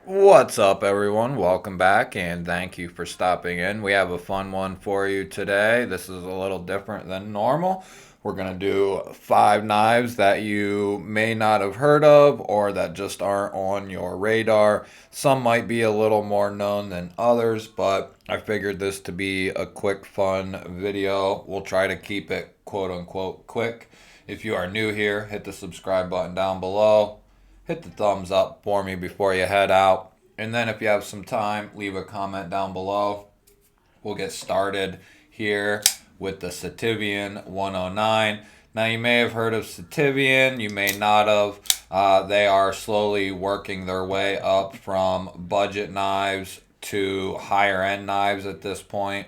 What's up, everyone? Welcome back and thank you for stopping in. We have a fun one for you today. This is a little different than normal. We're going to do 5 knives that you may not have heard of or that just aren't on your radar. Some might be a little more known than others, but I figured this to be a quick, fun video. We'll try to keep it quote unquote quick. If you are new here, hit the subscribe button down below. Hit the thumbs up for me before you head out. And then if you have some time, leave a comment down below. We'll get started here with the Sitivien 109. Now you may have heard of Sativian, you may not have. They are slowly working their way up from budget knives to higher end knives at this point.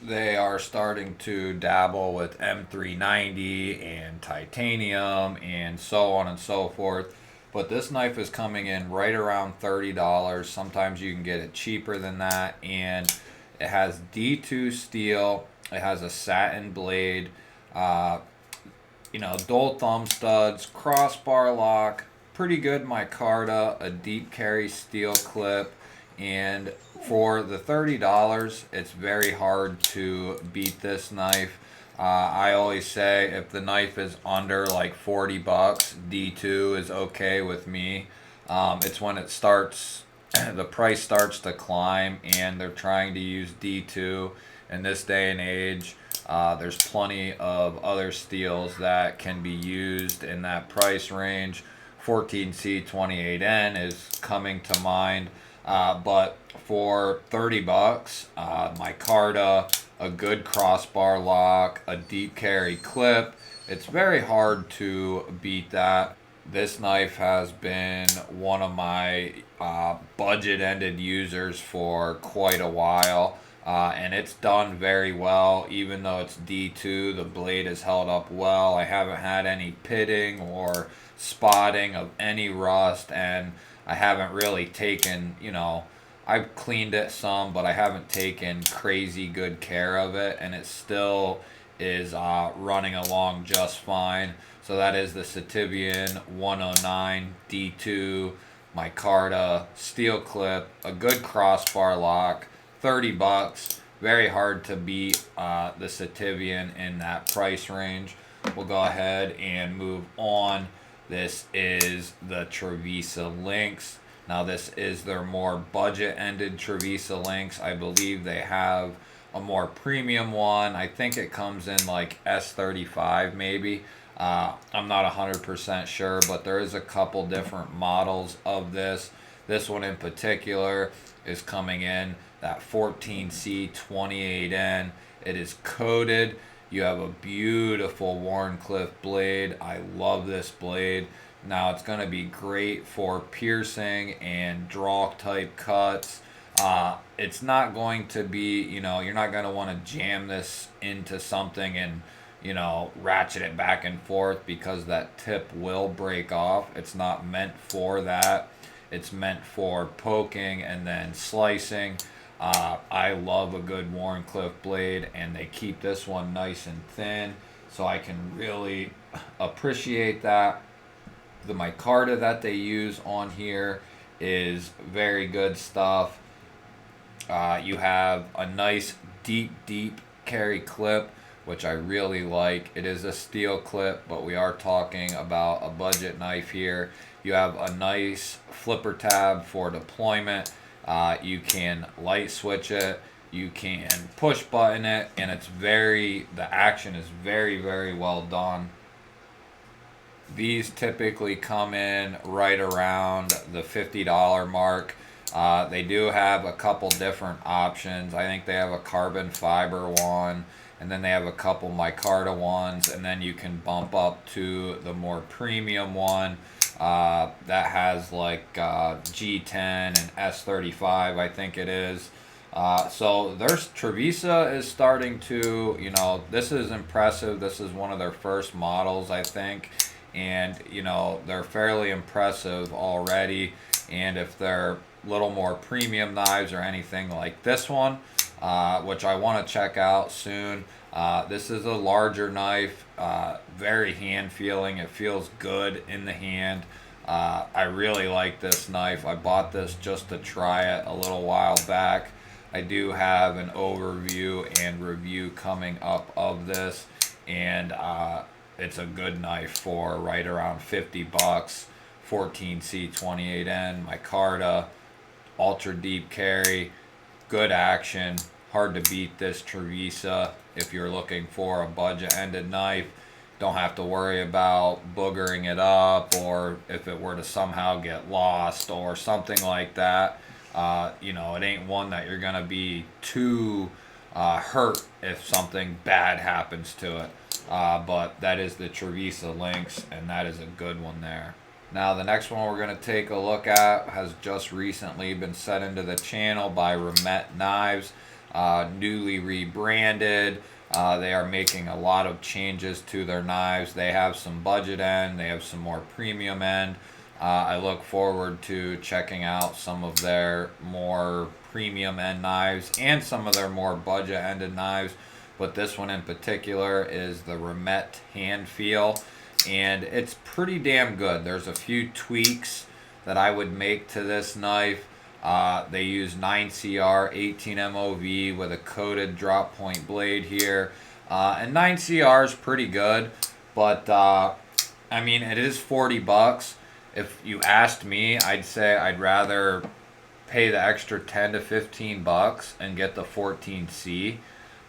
They are starting to dabble with M390 and titanium and so on and so forth. But this knife is coming in right around $30. Sometimes you can get it cheaper than that. And it has D2 steel. It has a satin blade. Dual thumb studs, crossbar lock, pretty good micarta, a deep carry steel clip. And for the $30, it's very hard to beat this knife. I always say if the knife is under like 40 bucks, D2 is okay with me. It's when it starts, the price starts to climb and they're trying to use D2 in this day and age. There's plenty of other steels that can be used in that price range. 14C28N is coming to mind. But for 30 bucks, micarta, a good crossbar lock, a deep carry clip, it's very hard to beat that. This knife has been one of my budget-ended users for quite a while. And it's done very well. Even though it's D2, the blade is held up well. I haven't had any pitting or spotting of any rust, and I haven't really taken, I've cleaned it some, but I haven't taken crazy good care of it, and it still is running along just fine. So that is the Sitivien 109 D2 micarta steel clip, a good crossbar lock, 30 bucks. Very hard to beat the Sativian in that price range. We'll go ahead and move on. This is the Trivisa Links. Now this is their more budget-ended Trivisa Links. I believe they have a more premium one. I think it comes in like S35 maybe. I'm not 100% sure, but there is a couple different models of this. This one in particular is coming in that 14C28N. It is coated. You have a beautiful Wharncliffe blade. I love this blade. Now it's going to be great for piercing and draw type cuts. It's not going to be, you're not going to want to jam this into something and, ratchet it back and forth because that tip will break off. It's not meant for that. It's meant for poking and then slicing. I love a good Wharncliffe blade, and they keep this one nice and thin, so I can really appreciate that. The micarta that they use on here is very good stuff. You have a nice deep carry clip, which I really like. It is a steel clip, but we are talking about a budget knife here. You have a nice flipper tab for deployment. You can light switch it. You can push button it, and the action is very, very well done. These typically come in right around the $50 mark. They do have a couple different options. I think they have a carbon fiber one, and then they have a couple micarta ones, and then you can bump up to the more premium one that has like G10 and S35, I think it is. So there's Trivisa is starting to, this is impressive. This is one of their first models, I think. And, they're fairly impressive already. And if they're a little more premium knives or anything like this one, which I want to check out soon. This is a larger knife, very hand feeling. It feels good in the hand. I really like this knife. I bought this just to try it a little while back. I do have an overview and review coming up of this, and it's a good knife for right around 50 bucks. 14C28N, micarta, ultra deep carry, good action. Hard to beat this Trivisa if you're looking for a budget ended knife. Don't have to worry about boogering it up, or if it were to somehow get lost or something like that. You know, it ain't one that you're going to be too hurt if something bad happens to it. But that is the Tervisa Links, and that is a good one there. Now the next one we're going to take a look at has just recently been set into the channel by Remette Knives, newly rebranded. They are making a lot of changes to their knives. They have some budget end, they have some more premium end. I look forward to checking out some of their more premium end knives and some of their more budget ended knives. But this one in particular is the Remette Handfeel, and it's pretty damn good. There's a few tweaks that I would make to this knife. They use 9CR 18 MOV with a coated drop point blade here, and 9CR is pretty good, but I mean, it is 40 bucks. If you asked me, I'd say I'd rather pay the extra 10 to 15 bucks and get the 14C,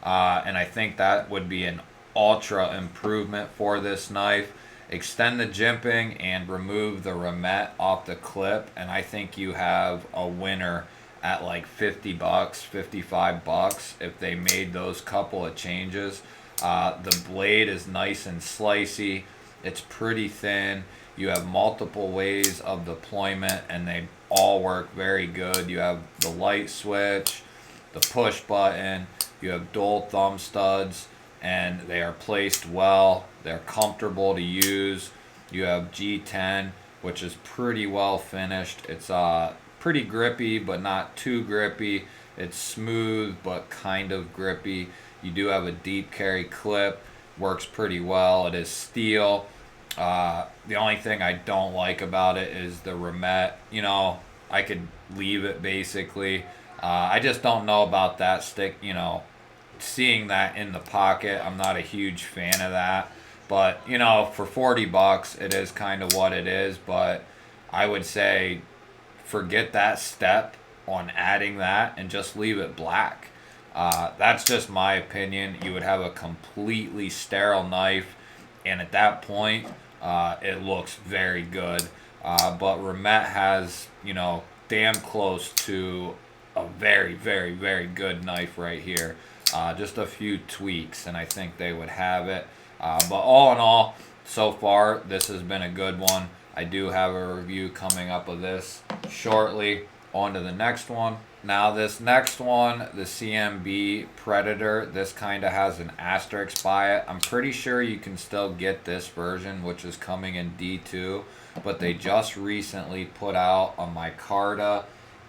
and I think that would be an ultra improvement for this knife. Extend the jimping and remove the Remette off the clip, and I think you have a winner at like 50 bucks, 55 bucks if they made those couple of changes. The blade is nice and slicey. It's pretty thin. You have multiple ways of deployment, and they all work very good. You have the light switch, the push button, you have dual thumb studs, and they are placed well. They're comfortable to use. You have G10, which is pretty well finished. It's pretty grippy, but not too grippy. It's smooth, but kind of grippy. You do have a deep carry clip. Works pretty well. It is steel. The only thing I don't like about it is the Remette. You know, I could leave it basically. I just don't know about that stick, you know, seeing that in the pocket. I'm not a huge fan of that, but you know, for 40 bucks it is kind of what it is. But I would say forget that step on adding that and just leave it black. That's just my opinion. You would have a completely sterile knife, and at that point it looks very good. But Remette has, you know, damn close to a very, very, very good knife right here. Just a few tweaks, and I think they would have it. But all in all, so far, this has been a good one. I do have a review coming up of this shortly. On to the next one. Now, this next one, the CMB Predator, this kind of has an asterisk by it. I'm pretty sure you can still get this version, which is coming in D2, but they just recently put out a micarta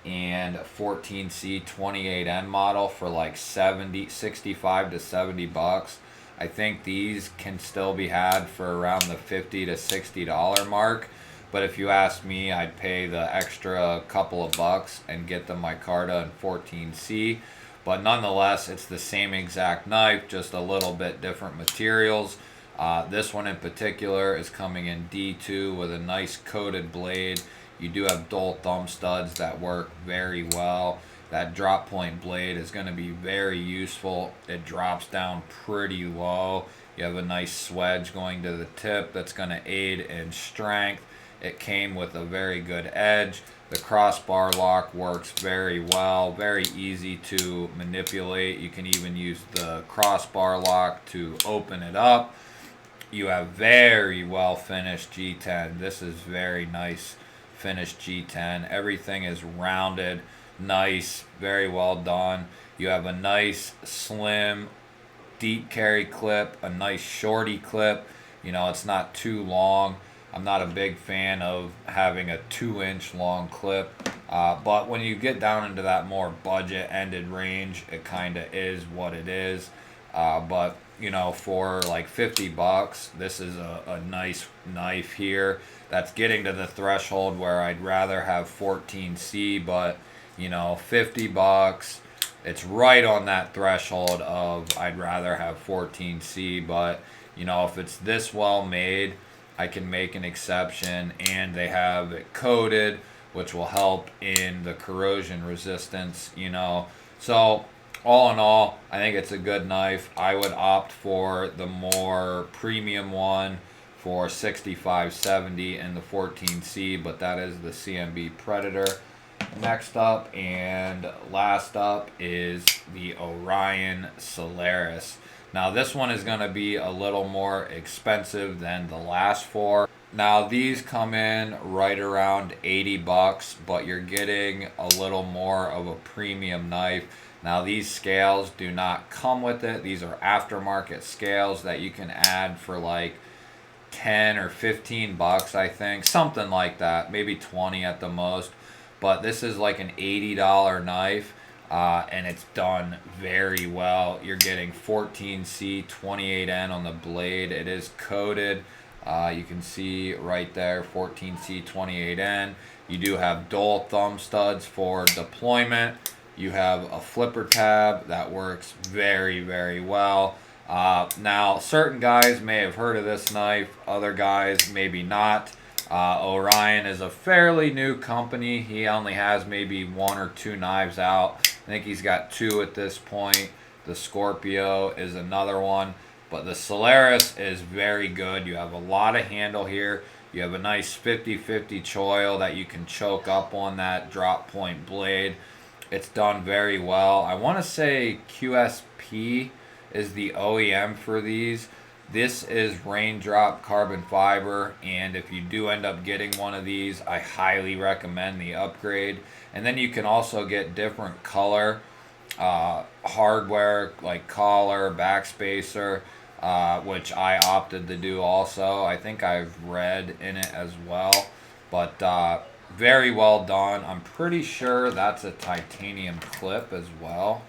and 14C28N model for like 65 to 70 bucks. I think these can still be had for around the $50 to $60 mark. But if you ask me, I'd pay the extra couple of bucks and get the micarta and 14C. But nonetheless, it's the same exact knife, just a little bit different materials. This one in particular is coming in D2 with a nice coated blade. You do have dual thumb studs that work very well. That drop point blade is going to be very useful. It drops down pretty low. You have a nice swedge going to the tip that's going to aid in strength. It came with a very good edge. The crossbar lock works very well, very easy to manipulate. You can even use the crossbar lock to open it up. You have very well finished G10. This is very nice finished G10. Everything is rounded, nice, very well done. You have a nice slim deep carry clip, a nice shorty clip. You know, it's not too long. I'm not a big fan of having a 2-inch long clip, but when you get down into that more budget ended range, it kind of is what it is. But you know, for like 50 bucks, this is a nice knife here that's getting to the threshold where I'd rather have 14C, but you know, 50 bucks, it's right on that threshold of I'd rather have 14C, but you know, if it's this well made, I can make an exception, and they have it coated, which will help in the corrosion resistance, you know. So all in all, I think it's a good knife. I would opt for the more premium one for $65.70 and the 14C, but that is the CMB Predator. Next up and last up is the Orion Solaris. Now this one is going to be a little more expensive than the last four. Now these come in right around 80 bucks, but you're getting a little more of a premium knife. Now these scales do not come with it. These are aftermarket scales that you can add for like 10 or 15 bucks, I think. Something like that, maybe 20 at the most. But this is like an $80 knife, and it's done very well. You're getting 14C 28N on the blade. It is coated. You can see right there, 14C 28N. You do have dual thumb studs for deployment. You have a flipper tab that works very, very well. Now, certain guys may have heard of this knife. Other guys maybe not. Orion is a fairly new company. He only has maybe 1 or 2 knives out. I think he's got 2 at this point. The Scorpio is another one. But the Solaris is very good. You have a lot of handle here. You have a nice 50-50 choil that you can choke up on that drop point blade. It's done very well. I want to say QSP is the OEM for these. This is raindrop carbon fiber, and if you do end up getting one of these, I highly recommend the upgrade. And then you can also get different color hardware like collar, backspacer, which I opted to do also. I think I've red in it as well, but very well done. I'm pretty sure that's a titanium clip as well.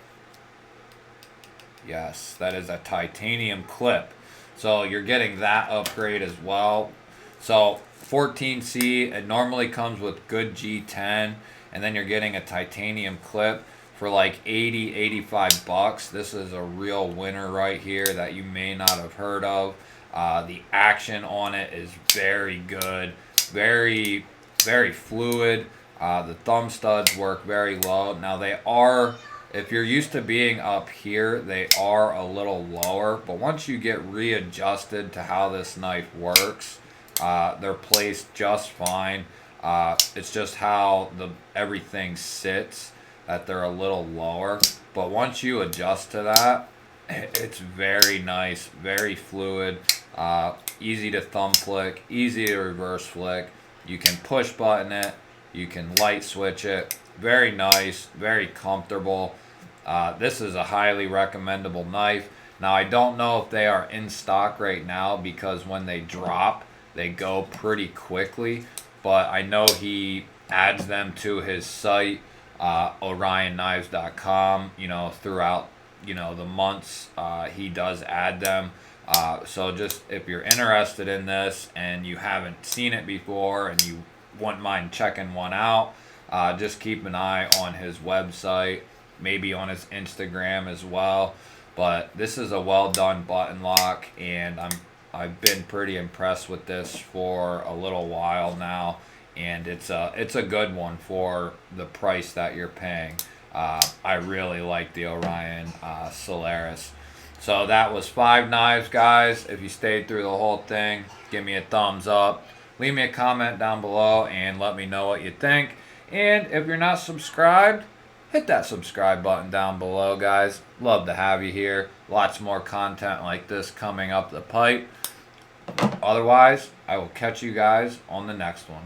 Yes, that is a titanium clip. So you're getting that upgrade as well. So 14C, it normally comes with good G10, and then you're getting a titanium clip for like 80, 85 bucks. This is a real winner right here that you may not have heard of. The action on it is very good, very, very fluid. The thumb studs work very low. Now they are, if you're used to being up here, they are a little lower, but once you get readjusted to how this knife works, they're placed just fine. It's just how everything sits that they're a little lower, but once you adjust to that, it's very nice, very fluid, easy to thumb flick, easy to reverse flick. You can push button it, you can light switch it. Very nice, very comfortable. This is a highly recommendable knife. Now I don't know if they are in stock right now because when they drop, they go pretty quickly. But I know he adds them to his site, orionknives.com. You know, throughout the months, he does add them. So just if you're interested in this and you haven't seen it before and you wouldn't mind checking one out, just keep an eye on his website, maybe on his Instagram as well. But this is a well done button lock, and I've been pretty impressed with this for a little while now, and it's a good one for the price that you're paying. I really like the Orion Solaris. So that was 5 knives, guys. If you stayed through the whole thing, give me a thumbs up. Leave me a comment down below and let me know what you think. And if you're not subscribed, hit that subscribe button down below, guys. Love to have you here. Lots more content like this coming up the pipe. Otherwise, I will catch you guys on the next one.